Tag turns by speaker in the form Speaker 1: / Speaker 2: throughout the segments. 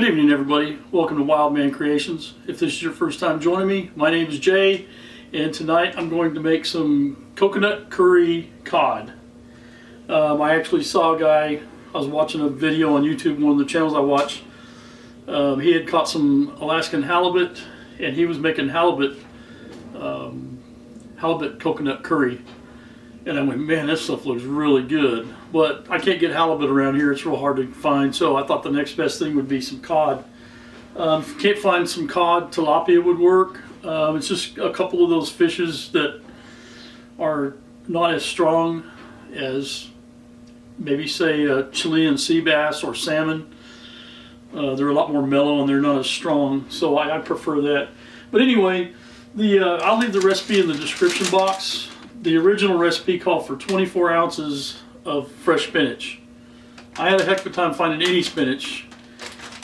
Speaker 1: Good evening, everybody. Welcome to Wild Man Creations. If this is your first time joining me, my name is Jay, and tonight I'm going to make some coconut curry cod. I actually saw a guy, I was watching a video on YouTube, one of the channels I watch. He had caught some Alaskan halibut, and he was making halibut coconut curry. And I went, man, this stuff looks really good. But I can't get halibut around here. It's real hard to find. So I thought the next best thing would be some cod. If you can't find some cod, tilapia would work. It's just a couple of those fishes that are not as strong as maybe say Chilean sea bass or salmon. They're a lot more mellow and they're not as strong. So I prefer that. But anyway, I'll leave the recipe in the description box. The original recipe called for 24 ounces of fresh spinach. I had a heck of a time finding any spinach.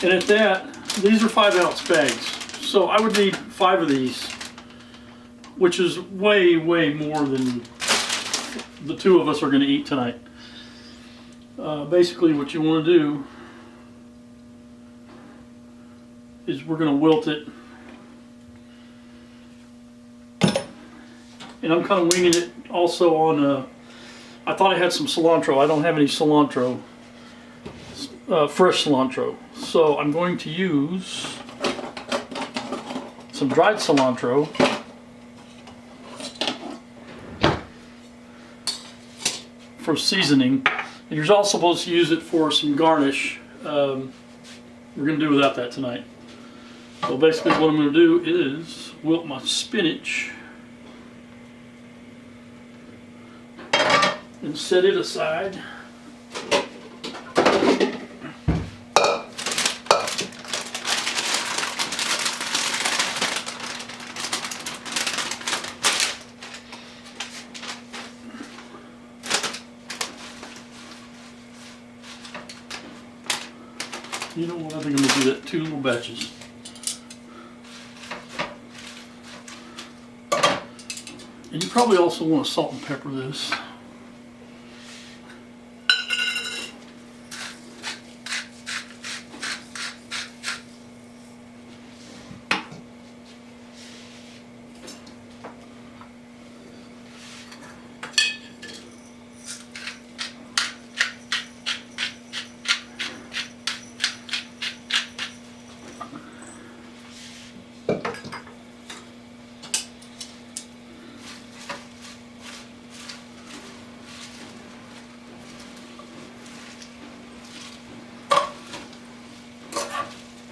Speaker 1: And at that, these are 5-ounce bags. So I would need 5 of these, which is way, way more than the 2 of us are going to eat tonight. Basically what you want to do is we're going to wilt it. And I'm kind of winging it also on, I thought I had some cilantro. I don't have any cilantro, fresh cilantro. So I'm going to use some dried cilantro. For seasoning. And you're also supposed to use it for some garnish. We're going to do without that tonight. So basically what I'm going to do is wilt my spinach and set it aside. You know what, I think I'm going to do that 2 little batches. And you probably also want to salt and pepper this.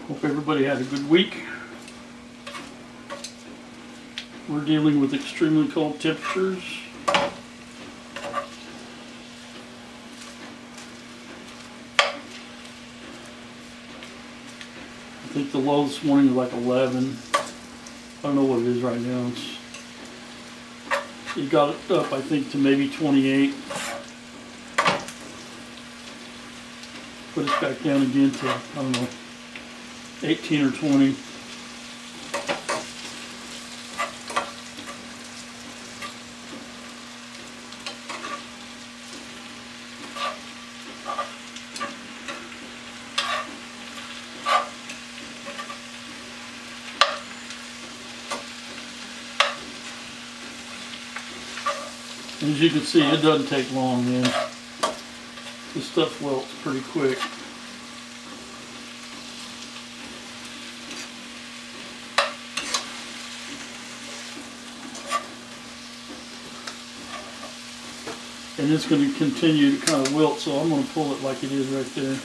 Speaker 1: Hope everybody had a good week. We're dealing with extremely cold temperatures. I think the low this morning was like 11. I don't know what it is right now. It got it up, I think, to maybe 28. Put it back down again to, I don't know, 18 or 20. And as you can see, it doesn't take long, man. This stuff wilts pretty quick. And it's going to continue to kind of wilt, so I'm going to pull it like it is right there.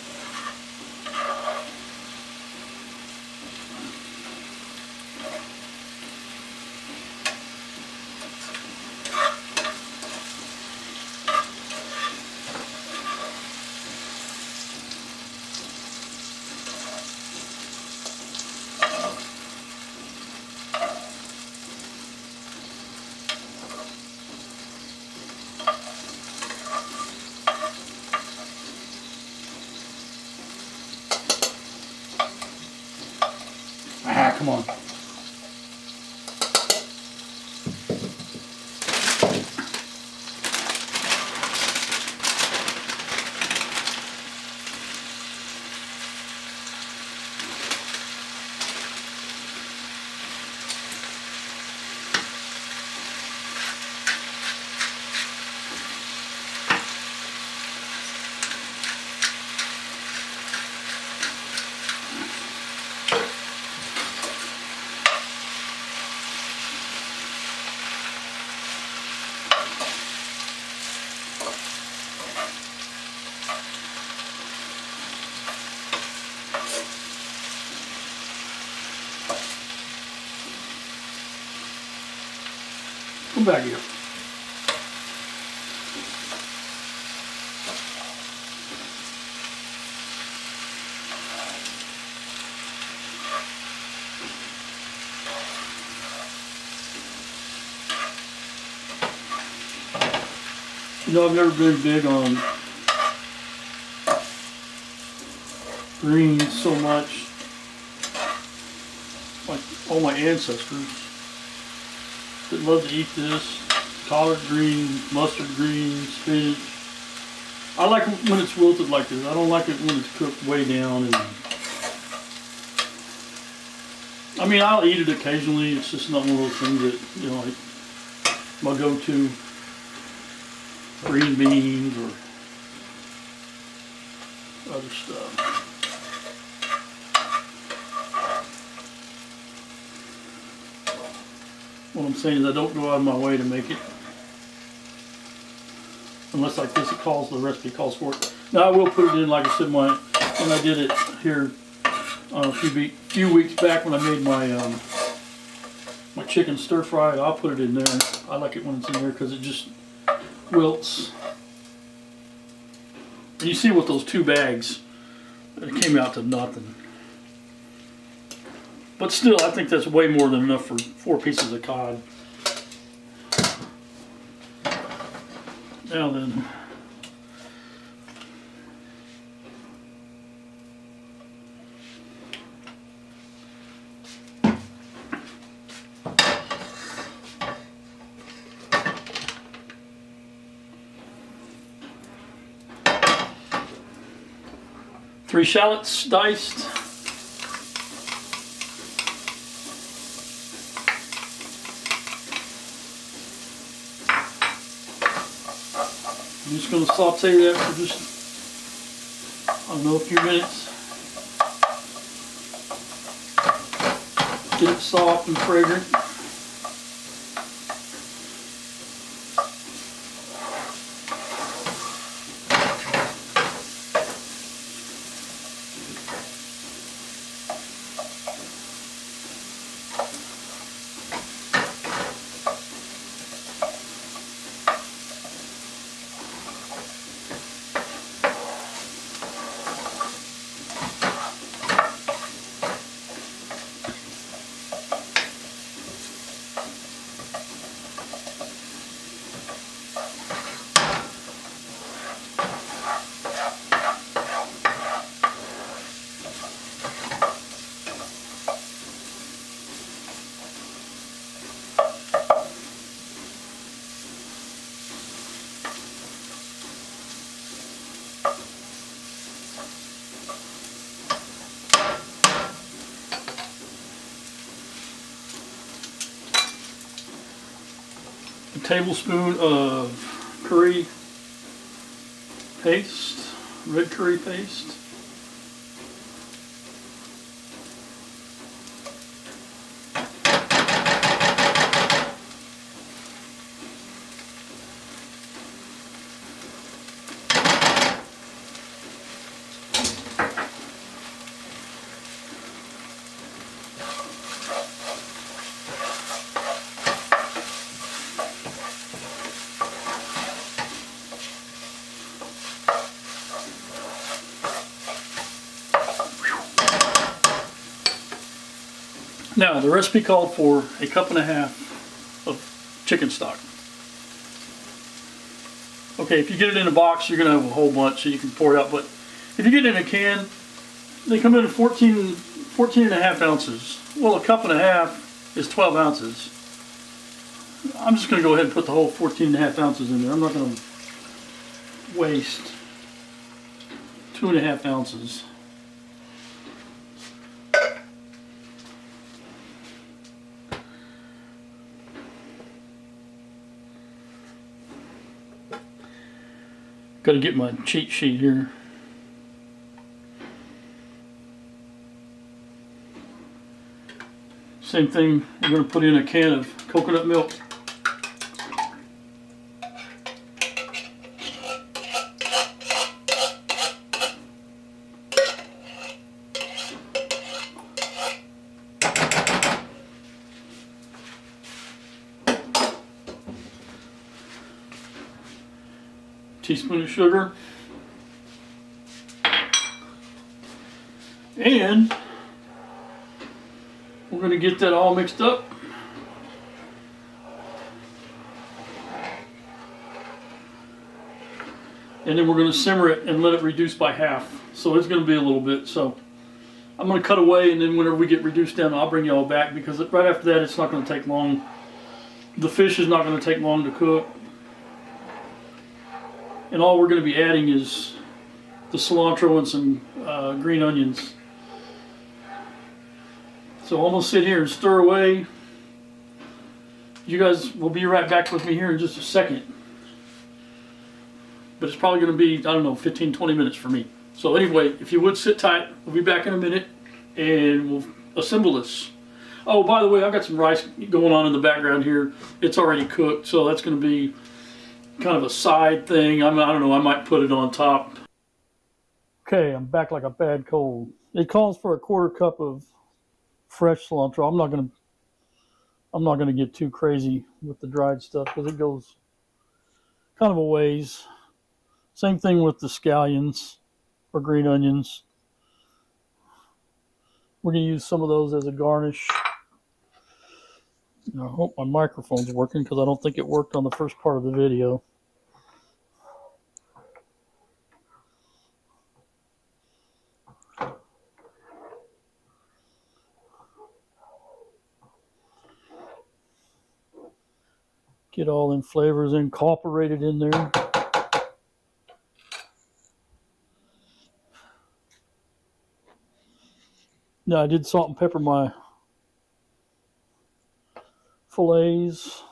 Speaker 1: Ah, come on. Come back here. You know, I've never been big on greens so much. Like all my ancestors that love to eat this. Collard greens, mustard greens, spinach. I like it when it's wilted like this. I don't like it when it's cooked way down. And I mean, I'll eat it occasionally. It's just not one of those things that, you know, like my go-to green beans or other stuff. What I'm saying is I don't go out of my way to make it, unless like this, the recipe calls for it. Now I will put it in, like I said, when I did it here a few weeks back when I made my my chicken stir fry. I'll put it in there. I like it when it's in there because it just wilts. And you see with those 2 bags, it came out to nothing. But still, I think that's way more than enough for 4 pieces of cod. Now then, three shallots diced. I'm just going to saute that for just, I don't know, a few minutes. Get it soft and fragrant. A tablespoon of curry paste, red curry paste. Now, the recipe called for 1.5 cups of chicken stock. Okay, if you get it in a box, you're going to have a whole bunch, so you can pour it out. But if you get it in a can, they come in at 14.5 ounces. Well, 1.5 cups is 12 ounces. I'm just going to go ahead and put the whole 14.5 ounces in there. I'm not going to waste 2.5 ounces. Got to get my cheat sheet here. Same thing, we're going to put in a can of coconut milk. teaspoon of sugar. And we're going to get that all mixed up. And then we're going to simmer it and let it reduce by half. So it's going to be a little bit. So I'm going to cut away, and then whenever we get reduced down, I'll bring y'all back, because right after that it's not going to take long. The fish is not going to take long to cook. And all we're going to be adding is the cilantro and some green onions. So I'm going to sit here and stir away. You guys will be right back with me here in just a second. But it's probably going to be, I don't know, 15, 20 minutes for me. So anyway, if you would sit tight, we'll be back in a minute and we'll assemble this. Oh, by the way, I've got some rice going on in the background here. It's already cooked, so that's going to be kind of a side thing. I don't know, I might put it on top. Okay, I'm back like a bad cold. It calls for a 1/4 cup of fresh cilantro. I'm not gonna get too crazy with the dried stuff because it goes kind of a ways. Same thing with the scallions or green onions. We're gonna use some of those as a garnish. I hope my microphone's working, because I don't think it worked on the first part of the video. Get all them flavors incorporated in there. Now I did salt and pepper my fillets.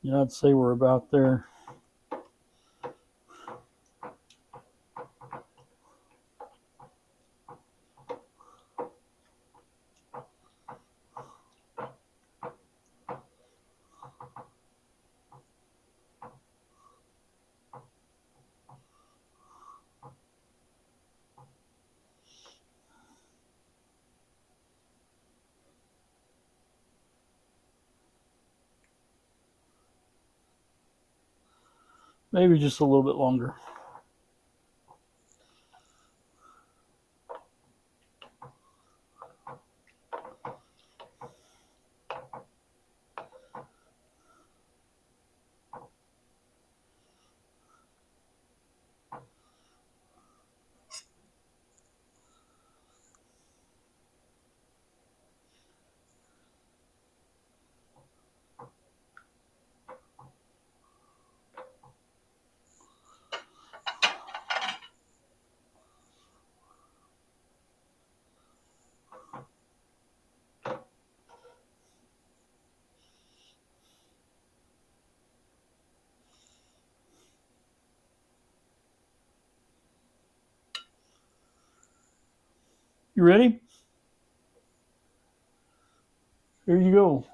Speaker 1: Yeah, I'd say we're about there. Maybe just a little bit longer. You ready? Here you go.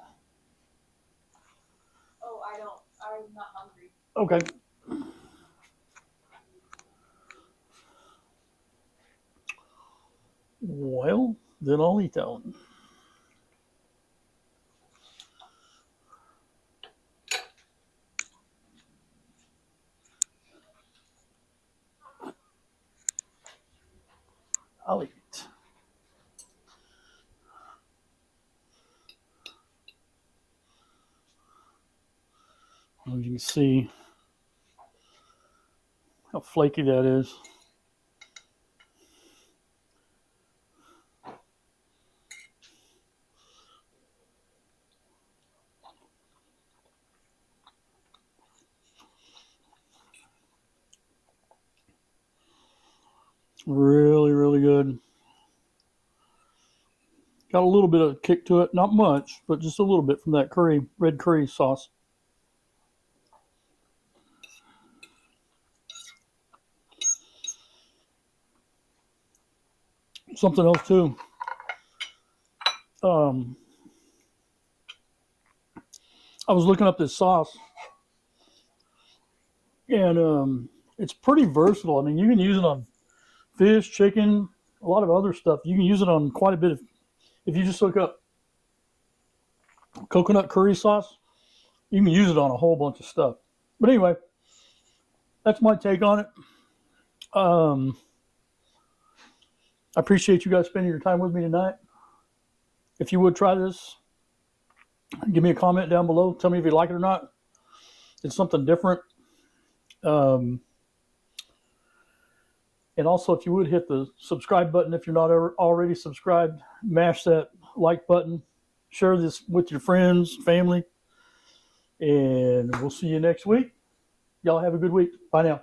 Speaker 2: Oh, I'm not hungry.
Speaker 1: Okay. Well, then I'll eat that one. I'll eat it. As you can see how flaky that is. Really, really good. Got a little bit of kick to it, not much, but just a little bit from that curry, red curry sauce. Something else too. I was looking up this sauce, and it's pretty versatile. I mean, you can use it on fish, chicken, a lot of other stuff. You can use it on quite a bit of. If you just look up coconut curry sauce, you can use it on a whole bunch of stuff. But anyway, that's my take on it. I appreciate you guys spending your time with me tonight. If you would try this, give me a comment down below. Tell me if you like it or not. It's something different. And also, if you would hit the subscribe button if you're not already subscribed, mash that like button, share this with your friends, family, and we'll see you next week. Y'all have a good week. Bye now.